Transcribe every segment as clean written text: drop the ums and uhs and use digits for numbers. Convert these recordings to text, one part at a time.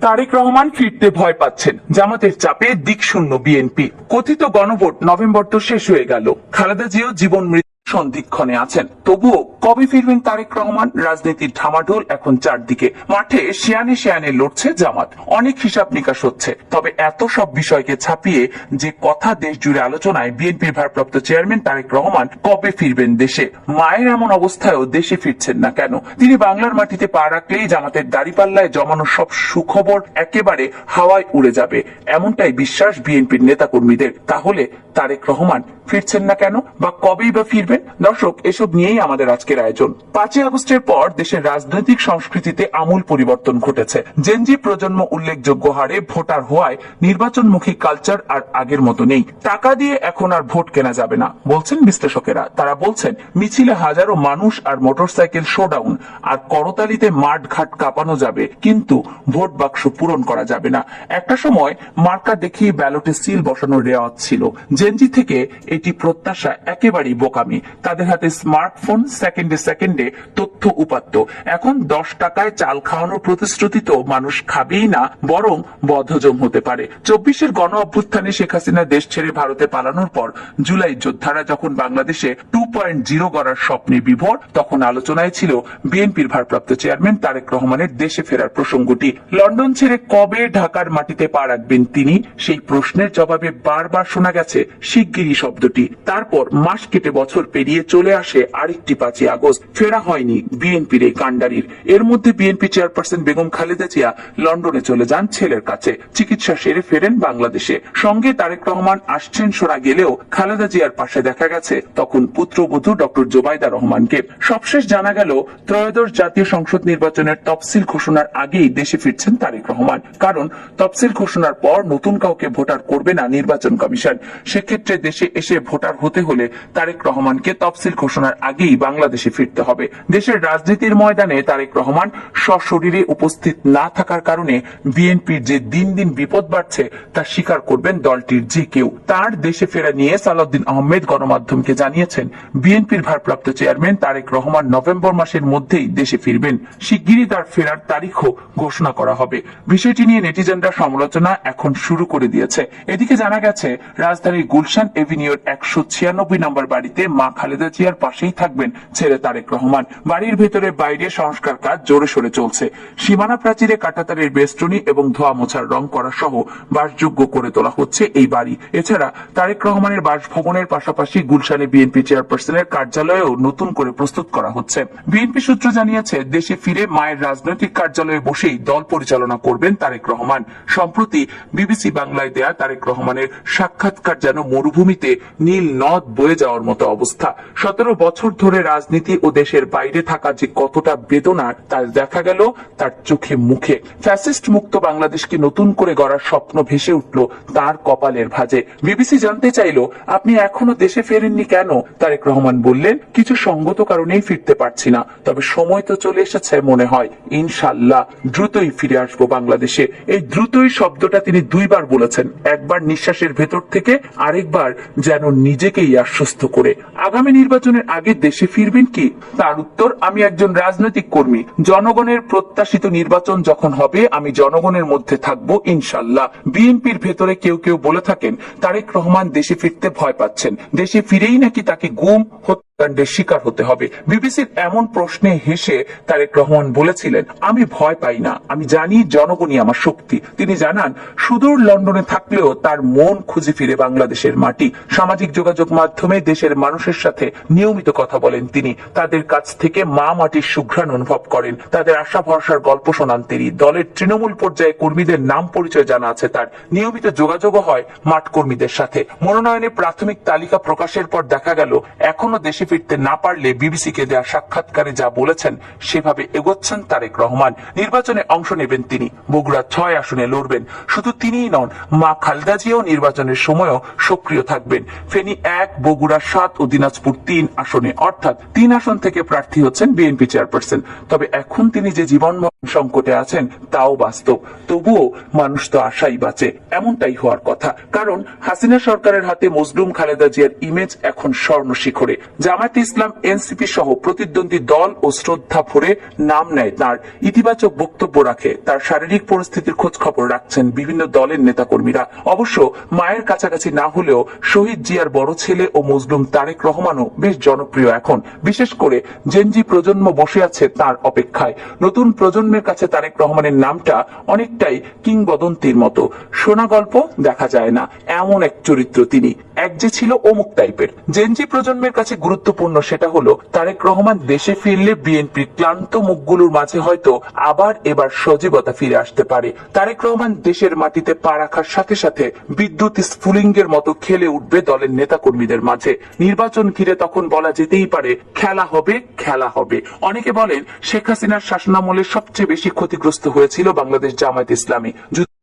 তারেক রহমান ফিরতে ভয় পাচ্ছেন, জামাতের চাপে দিকশূন্য বিএনপি। কথিত গণভোট নভেম্বর তো শেষ হয়ে গেল, খালেদা জিয়াও জীবন মৃত্যু সন্ধিক্ষণে আছেন। তবুও কবে ফিরবেন তারেক রহমান? রাজনীতির ঢামাঢোল এখন চারদিকে। মাঠে শিয়ানে শিয়ানে লড়ছে জামাত, অনেক হিসাব নিকাশ হচ্ছে। তবে এত সব বিষয়কে ছাপিয়ে যে কথা দেশ জুড়ে আলোচনায়, বিএনপির ভারপ্রাপ্ত চেয়ারম্যান তারেক রহমান কবে ফিরবেন দেশে। মায়ের এমন অবস্থায়ও দেশে ফিরছেন না কেন? তিনি বাংলার মাটিতে পা রাখলেই জামাতের দাড়িপাল্লায় জমানো সব সুখবর একেবারে হাওয়ায় উড়ে যাবে, এমনটাই বিশ্বাস বিএনপির নেতাকর্মীদের। তাহলে তারেক রহমান ফিরছেন না কেন, বা কবেই বা ফিরবেন? দর্শক, এসব নিয়েই আমাদের আজকের আয়োজন। 5ই আগস্টের পর দেশের রাজনৈতিক সংস্কৃতিতে আমূল পরিবর্তন ঘটেছে। জেনজি প্রজন্ম উল্লেখযোগ্য হারে ভোটার হওয়ায় নির্বাচনমুখী কালচার আর আগের মতো নেই। টাকা দিয়ে এখন আর ভোট কেনা যাবে না বলছেন বিশ্লেষকেরা। তারা বলছেন মিছিলে হাজারো মানুষ আর মোটরসাইকেল শোডাউন আর করতালিতে মাঠ ঘাট কাঁপানো যাবে, কিন্তু ভোট বাক্স পূরণ করা যাবে না। একটা সময় মার্কা দেখিয়ে ব্যালটে সিল বসানোর রেওয়াজ ছিল। জেনজি থেকে এটি প্রত্যাশা একেবারেই বোকামি। তাদের হাতে স্মার্টফোন, সেকেন্ডে সেকেন্ডে তথ্য উপাত্ত। এখন 10 টাকায় চাল খাওয়ানোর প্রতিশ্রুতি তো মানুষ খাবেই না, বরং বদহজম হতে পারে। 24-এর গণ অভ্যুত্থানে শেখ হাসিনা দেশ ছেড়ে ভারতে পালানোর পর জুলাই যোদ্ধারা যখন বাংলাদেশে 2.0 গড়ার স্বপ্নে বিভোর, তখন আলোচনায় ছিল বিএনপির ভারপ্রাপ্ত চেয়ারম্যান তারেক রহমানের দেশে ফেরার প্রসঙ্গটি। লন্ডন ছেড়ে কবে ঢাকার মাটিতে পা রাখবেন তিনি, সেই প্রশ্নের জবাবে বারবার শোনা গেছে শিগগিরই শব্দটি। তারপর মাস কেটে বছর পেরিয়ে চলে আসে আরেকটি 5ই আগস্ট। ফেরা হয়নি বিএনপির এই কাণ্ডারির। এর মধ্যে বিএনপি চেয়ারপারসন বেগম খালেদা জিয়া লন্ডনে চলে যান ছেলের কাছে, চিকিৎসা সেরে ফেরেন বাংলাদেশে। সঙ্গে তারেক রহমান আসছেন শোনা গেলেও খালেদা জিয়ার পাশে দেখা গেছে তখন পুত্রবধূ ডক্টর জোবাইদা রহমানকে। সবশেষ জানা গেল ত্রয়োদশ জাতীয় সংসদ নির্বাচনের তফসিল ঘোষণার আগেই দেশে ফিরছেন তারেক রহমান। কারণ তফসিল ঘোষণার পর নতুন কাউকে ভোটার করবে না নির্বাচন কমিশন। সেক্ষেত্রে দেশে এসে ভোটার হতে হলে তারেক রহমানকে তফসিল ঘোষণার আগেই বাংলাদেশে ফিরতে হবে। দেশের রাজনীতির ময়দানে তারেক রহমান সশরীরে উপস্থিত না থাকার কারণে বিএনপির যে দিন দিন বিপদ বাড়ছে তা স্বীকার করবেন দলটির যে কেউ। তার দেশে ফেরা নিয়ে সালাউদ্দিন আহমেদ গণমাধ্যমকে জানিয়েছেন, বিএনপির ভারপ্রাপ্ত চেয়ারম্যান তারেক রহমান নভেম্বর মাসের মধ্যেই দেশে ফিরবেন। শিগগিরই তার ফেরার তারিখও ঘোষণা করা হবে। বিষয়টি নিয়ে নেটিজেনরা সমালোচনা এখন শুরু করে দিয়েছে। এদিকে জানা গেছে রাজধানীর গুলশান এভিনিউর 196 নম্বর বাড়িতে মা খালেদা জিয়ার পাশেই থাকবেন ছেলে তারেক রহমান। বাড়ির ভেতরে বাইরে সংস্কার কাজ জোরে সোরে চলছে। সীমানা প্রাচীরে কাঁটাতারের বেষ্টনী এবং ধোয়া মোছার রং করা সহ বাসযোগ্য করে তোলা হচ্ছে এই বাড়ি। এছাড়া তারেক রহমানের বাসভবনের পাশাপাশি গুলশানে বিএনপি চেয়ারপারসনের কার্যালয়েও নতুন করে প্রস্তুত করা হচ্ছে। বিএনপি সূত্র জানিয়েছে, দেশে ফিরে মায়ের রাজনৈতিক কার্যালয়ে বসেই দল পরিচালনা করবেন তারেক রহমান। সম্প্রতি বিবিসি বাংলায় দেয়া তারেক রহমানের সাক্ষাৎকার যেন মরুভূমিতে নীল নদ বয়ে যাওয়ার মতো অবস্থা। 17 বছর ধরে রাজনীতি ও দেশের বাইরে থাকা যে কতটা বেদনার তা দেখা গেল তার চোখে মুখে। ফ্যাসিস্ট মুক্ত বাংলাদেশকে নতুন করে গড়ার স্বপ্ন ভেসে উঠল তার কপালের ভাঁজে। বিবিসি জানতে চাইল, আপনি এখনো দেশে ফেরেননি কেন? তারেক রহমান বললেন, কিছু সঙ্গত কারণেই ফিরতে পারছি না, তবে সময় তো চলে এসেছে মনে হয়। ইনশাআল্লাহ দ্রুতই ফিরে আসবো বাংলাদেশে। এই দ্রুতই শব্দটা তিনি 2 বার বলেছেন, একবার নিঃশ্বাসের ভেতর থেকে, আরেকবার যেন নিজেকেই আশ্বস্ত করে। আগামী নির্বাচনের আগে দেশে ফিরবেন কি? তার উত্তর, আমি একজন রাজনৈতিক কর্মী। জনগণের প্রত্যাশিত নির্বাচন যখন হবে আমি জনগণের মধ্যে থাকবো ইনশাআল্লাহ। বিএনপির ভেতরে কেউ কেউ বলে থাকেন তারেক রহমান দেশে ফিরতে ভয় পাচ্ছেন, দেশে ফিরেই নাকি তাকে গুম হত্যাকাণ্ডের শিকার হতে হবে। বিবিসির এমন প্রশ্নে হেসে তারেক রহমান বলেছিলেন, আমি ভয় পাই না, আমি জানি জনগণই আমার শক্তি। তিনি জানান, সুদূর লন্ডনে থাকলেও তার মন খুঁজে ফিরে বাংলাদেশের মাটি। সামাজিক যোগাযোগ মাধ্যমে দেশের মানুষের সাথে নিয়মিত কথা বলেন তিনি। তাদের কাছ থেকে মা মাটির সুঘ্রাণ অনুভব করেন। তাদের আশা ভরসার গল্প শোনান তিনি। দলের তৃণমূল পর্যায়ে কর্মীদের নাম পরিচয় জানা আছে তার। নিয়মিত যোগাযোগও হয় মাঠ কর্মীদের সাথে। মনোনয়নের প্রাথমিক তালিকা প্রকাশের পর দেখা গেল এখনো দেশে ফিরতে না পারলে বিবিসিকে দেওয়া সাক্ষাৎকারে যা বলেছেন সেভাবে এগোচ্ছেন তারেক রহমান। নির্বাচনে অংশ নেবেন তিনি, বগুড়া 6 আসনে লড়বেন। শুধু তিনিই নন, মা খালেদা জিয়াও নির্বাচনের সময়ও সক্রিয় থাকবেন। ফেনী 1, বগুড়া 7 ও দিনাজপুর 3 আসনে, অর্থাৎ 3 আসন থেকে প্রার্থী হচ্ছেন বিএনপি চেয়ারপারসন। তবে এখন তিনি যে জীবন সংকটে আছেন তাও বাস্তব। তবুও মানুষ তো আশাই বাঁচে, এমনটাই হওয়ার কথা। কারণ হাসিনা সরকারের হাতে মজলুম খালেদা জিয়ার ইমেজ এখন স্বর্ণ শিখরে। যা জামায়াতে ইসলাম এনসিপি সহ প্রতিদ্বন্দ্বী দল ও শ্রদ্ধা ভরে নাম নেয় তার, ইতিবাচক বক্তব্য রাখে, তার শারীরিক পরিস্থিতির খোঁজ খবর রাখছেন বিভিন্ন দলের নেতাকর্মীরা। অবশ্য মায়ের কাছাকাছি না হলেও শহীদ জিয়ার বড় ছেলে ও মজলুম তারেক রহমানও বেশ জনপ্রিয় এখন। বিশেষ করে জেনজি প্রজন্ম বসে আছে তার অপেক্ষায়। নতুন প্রজন্মের কাছে তারেক রহমানের নামটা অনেকটাই কিংবদন্তির মতো, শোনা গল্প দেখা যায় না এমন এক চরিত্র তিনি। এক যে ছিল অমুক টাইপের। জেনজি প্রজন্মের কাছে গুরুত্বপূর্ণ সেটা হলো তারেক রহমান দেশে ফিরলে বিএনপির ক্লান্ত মুখগুলোর মাঝে হয়তো আবার এবার সজীবতা ফিরে আসতে পারে। তারেক রহমান দেশের মাটিতে পা রাখার সাথে সাথে বিদ্যুৎ স্ফুলিঙ্গের মতো খেলে উঠবে দলের নেতাকর্মীদের মাঝে। নির্বাচন ঘিরে তখন বলা যেতেই পারে খেলা হবে, খেলা হবে। অনেকে বলেন শেখ হাসিনার শাসনামলে সবচেয়ে বেশি ক্ষতিগ্রস্ত হয়েছিল বাংলাদেশ জামায়াত ইসলামী।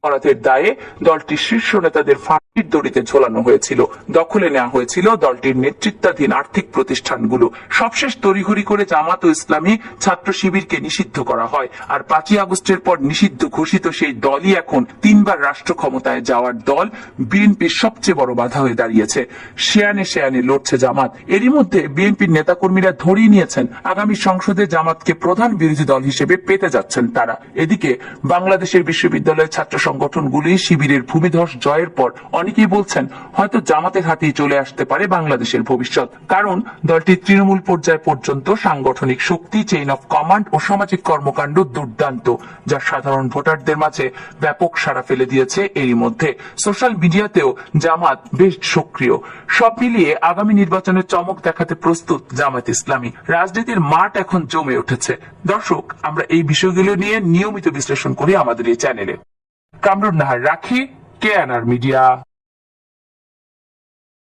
অপরাধের দায়ে দলটির শীর্ষ নেতাদের ফাঁসির দড়িতে ঝোলানো হয়েছিল, দখলে নেওয়া হয়েছিল দলটির নেতৃত্বাধীন আর্থিক প্রতিষ্ঠানগুলো। সবশেষ তড়িঘড়ি করে জামাত ও ইসলামী ছাত্র শিবিরকে নিষিদ্ধ করা হয়। আর 5ই আগস্টের পর নিষিদ্ধ ঘোষিত সেই দলই এখন 3বার রাষ্ট্র ক্ষমতায় যাওয়ার দল বিএনপির সবচেয়ে বড় বাধা হয়ে দাঁড়িয়েছে। শেয়ানে শেয়ানে লড়ছে জামাত। এরই মধ্যে বিএনপির নেতাকর্মীরা ধরিয়ে নিয়েছেন আগামী সংসদে জামাতকে প্রধান বিরোধী দল হিসেবে পেতে যাচ্ছেন তারা। এদিকে বাংলাদেশের বিশ্ববিদ্যালয়ের ছাত্র সংগঠনগুলি শিবিরের ভূমিধস জয়ের পর অনেকেই বলছেন হয়তো জামাতের হাতেই চলে আসতে পারে বাংলাদেশের ভবিষ্যৎ। কারণ দলটি তৃণমূল পর্যায় পর্যন্ত সাংগঠনিক শক্তি, চেইন অফ কমান্ড ও সামাজিক কর্মকাণ্ড দুর্দান্ত, যা সাধারণ ভোটারদের মাঝে ব্যাপক সাড়া ফেলে দিয়েছে। এরই মধ্যে সোশ্যাল মিডিয়াতেও জামাত বেশ সক্রিয়। সব মিলিয়ে আগামী নির্বাচনের চমক দেখাতে প্রস্তুত জামায়াত ইসলামী। রাজনীতির মাঠ এখন জমে উঠেছে। দর্শক, আমরা এই বিষয়গুলো নিয়ে নিয়মিত বিশ্লেষণ করি আমাদের এই চ্যানেলে। কামরুন নাহার রাখি, কেএনআর মিডিয়া।